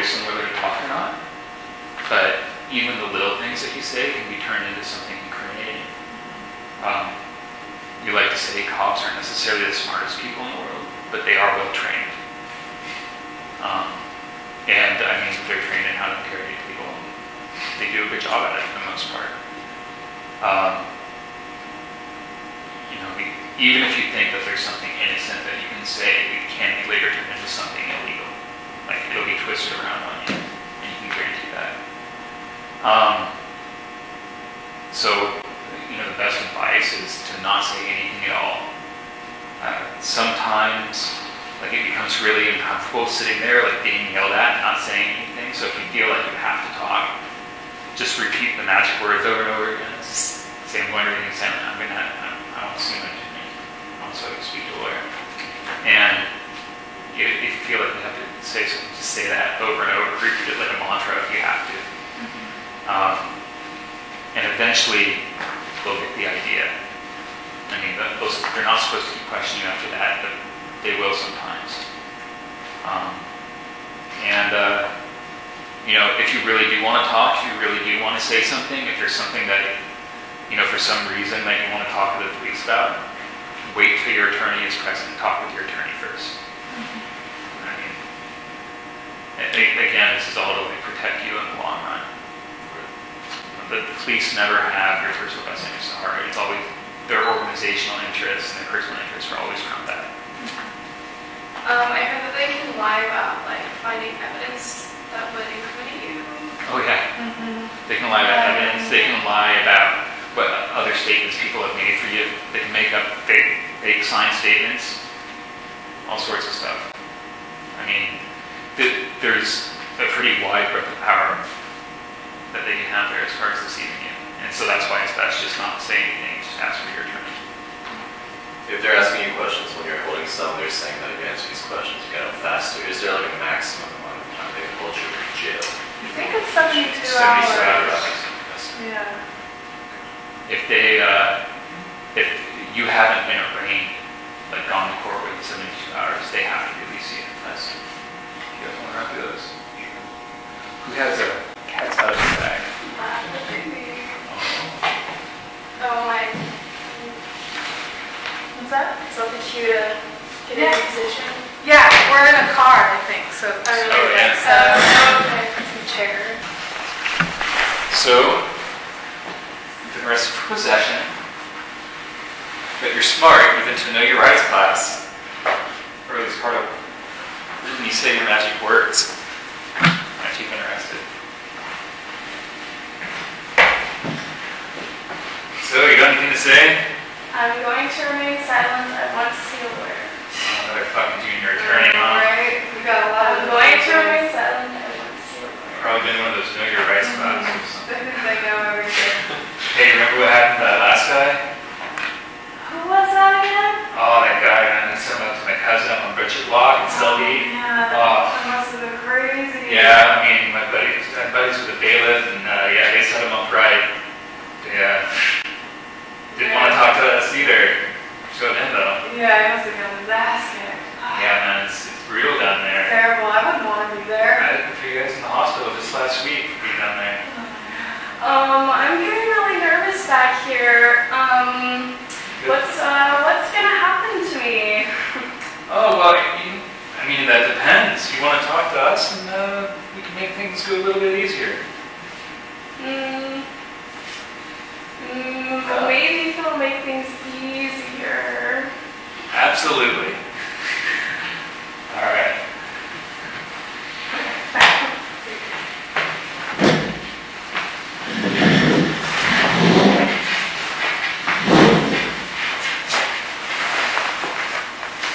you're someone whether to talk or not. But even the little things that you say can be turned into something incriminating. You like to say cops aren't necessarily the smartest people in the world, but they are well trained. And I mean, they're trained in how to interrogate people. They do a good job at it for the most part. You know, even if you think that there's something innocent that you can say, it can be later turned into something illegal. Like, it'll be twisted around on you, and you can guarantee that. So, you know, the best advice is to not say anything at all. Sometimes, like, it becomes really uncomfortable sitting there, like, being yelled at and not saying anything. So if you feel like you have to talk, just repeat the magic words over and over again. Just say, I'm going to read an exam, I want to see my attorney. I want to speak to a lawyer. And if you feel like you have to say something, just say that over and over. Repeat it like a mantra if you have to. And eventually, they'll get the idea. I mean, they're not supposed to keep questioning you after that, but they will sometimes. You know, if you really do want to talk, if you really do want to say something, if there's something that, you know, for some reason that you want to talk to the police about, wait till your attorney is present and talk with your attorney first. I mean, again, this is all to protect you in the long run. The police never have your personal best interests at heart. It's always their organizational interests and their personal interests are always around that. I heard that they can lie about, like, finding evidence that would incriminate you. Oh yeah. They can lie about evidence. They can lie about what other statements people have made for you. They can make up fake signed statements. All sorts of stuff. I mean, there's a pretty wide breadth of power that they can have there as far as deceiving you. And so that's why it's best just not to say anything, just ask for your attorney. If they're asking you questions when you're holding cell, they're saying that if you answer these questions, you get them faster. Is there like a maximum amount of time they can hold you in jail? I think it's 72 hours. hours. Yeah. If you haven't been arraigned, like gone to court within 72 hours, they have to release you. That's, you guys want to run through those? Who has a cat's out of his bag? Oh my. What's that? Something cute to get in a position? Yeah, we're in a car, I think. So, yeah. Okay. Some chair. So, you've been arrested for possession, but you're smart. You've been to Know Your Rights class, or at least part of it. And you say your magic words after you've been arrested. So, you got anything to say? I'm going to remain silent. I want to see a lawyer. Another fucking junior attorney, huh? Right. We got a lot of. I'm going to remain silent. I want to see a lawyer. Probably been one of those Know Your Rights classes. They know everything. Hey, remember what happened to that last guy? Who was that again? Oh, that guy, man. He sent up to my cousin up on Bridget Walk in Selby. Yeah. Oh. That must have been crazy. Yeah, I mean, my buddies with the bailiff, and yeah, they set him up right. Yeah. Didn't want to talk to us either. Showed him though. Yeah, he must have gotten his ass kicked. Yeah, man, it's brutal down there. Terrible. I wouldn't want to be there. I had for you guys in the hospital just last week for being down there. I'm getting really nervous back here. What's gonna happen to me? Oh, well, I mean, that depends. You want to talk to us, and we can make things go a little bit easier. Maybe if it'll make things easier. Absolutely. All right.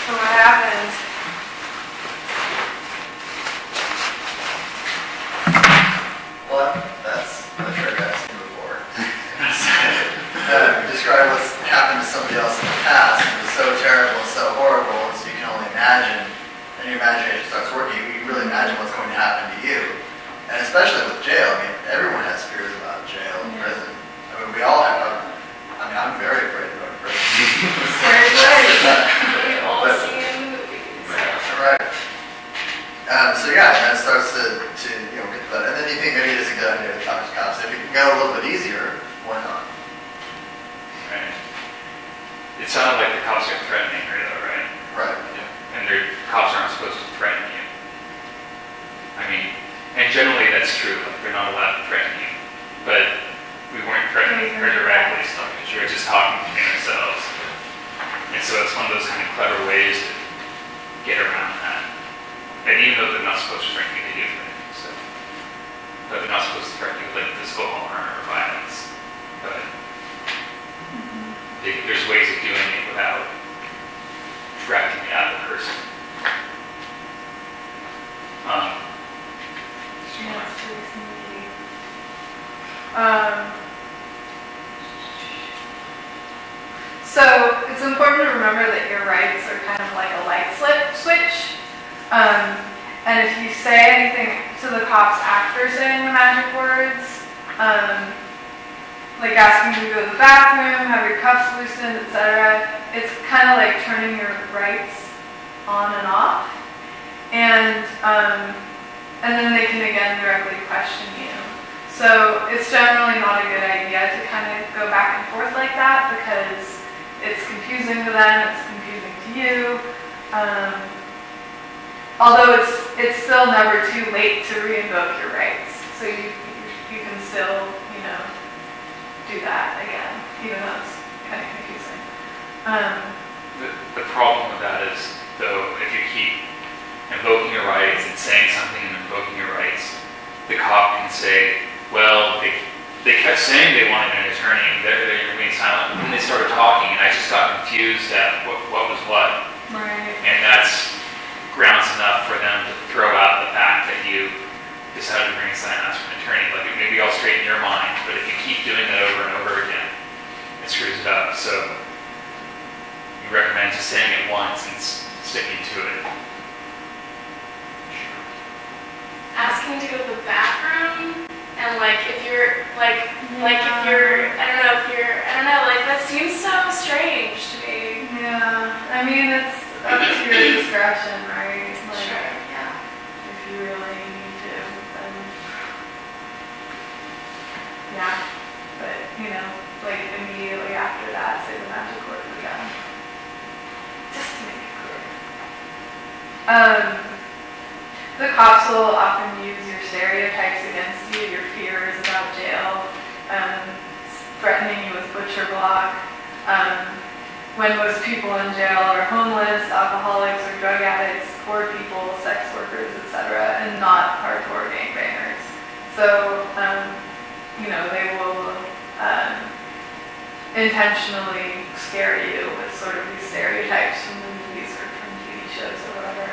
So what happened? Well, I've heard that scene before. Describe what's happened to somebody else in the past. It was so terrible, so horrible, so you can only imagine. And your imagination starts working. You really imagine what's going to happen to you. And especially with jail. I mean, everyone has fears about jail and prison. I mean, we all have. I mean, I'm very afraid to go to prison. Very good. We all see in movies. Right. So yeah, and it starts to It sounded like the cops are threatening her though, right? Right. And the cops aren't supposed to threaten you. I mean, and generally that's true, like they're not allowed to threaten you. But we weren't threatening her directly, so we were just talking between ourselves. And so it's one of those kind of clever ways to get around that. And even though they're not supposed to threaten you, they do threaten you. So. But they're not supposed to threaten you with like physical harm or violence. But there's ways of doing it without directing it at the person. So it's important to remember that your rights are kind of like a light switch. And if you say anything to the cops after saying the magic words, like asking you to go to the bathroom, have your cuffs loosened, etc., it's kind of like turning your rights on and off. And then they can again directly question you. So it's generally not a good idea to kind of go back and forth like that because it's confusing to them, it's confusing to you. Although it's still never too late to re-invoke your rights. So you can still, do that again, even though it's kind of confusing. The problem with that is, though, if you keep invoking your rights and saying something and invoking your rights, the cop can say, well, they kept saying they wanted an attorney, they remained silent, and then they started talking, and I just got confused at what was what. Right. And that's grounds enough for them to throw out the fact that you decided to bring a sign and ask for an attorney. Like, maybe I'll straighten your mind, but if you keep doing that over and over again, it screws it up. So we recommend just saying it once and sticking to it. Asking to go to the bathroom, and like if you're like if you're I don't know, like that seems so strange to me. Yeah, I mean it's up to your discretion, right? Like, Sure, yeah. if you really need to, then yeah. But like immediately after that, say the magic word again, just to make it clear. The cops will often use your stereotypes against you, your fears about jail, threatening you with butcher block. When most people in jail are homeless, alcoholics, or drug addicts, poor people, sex workers, etc., and not hardcore gangbangers. So, they will intentionally scare you with sort of these stereotypes from the movies or from TV shows or whatever.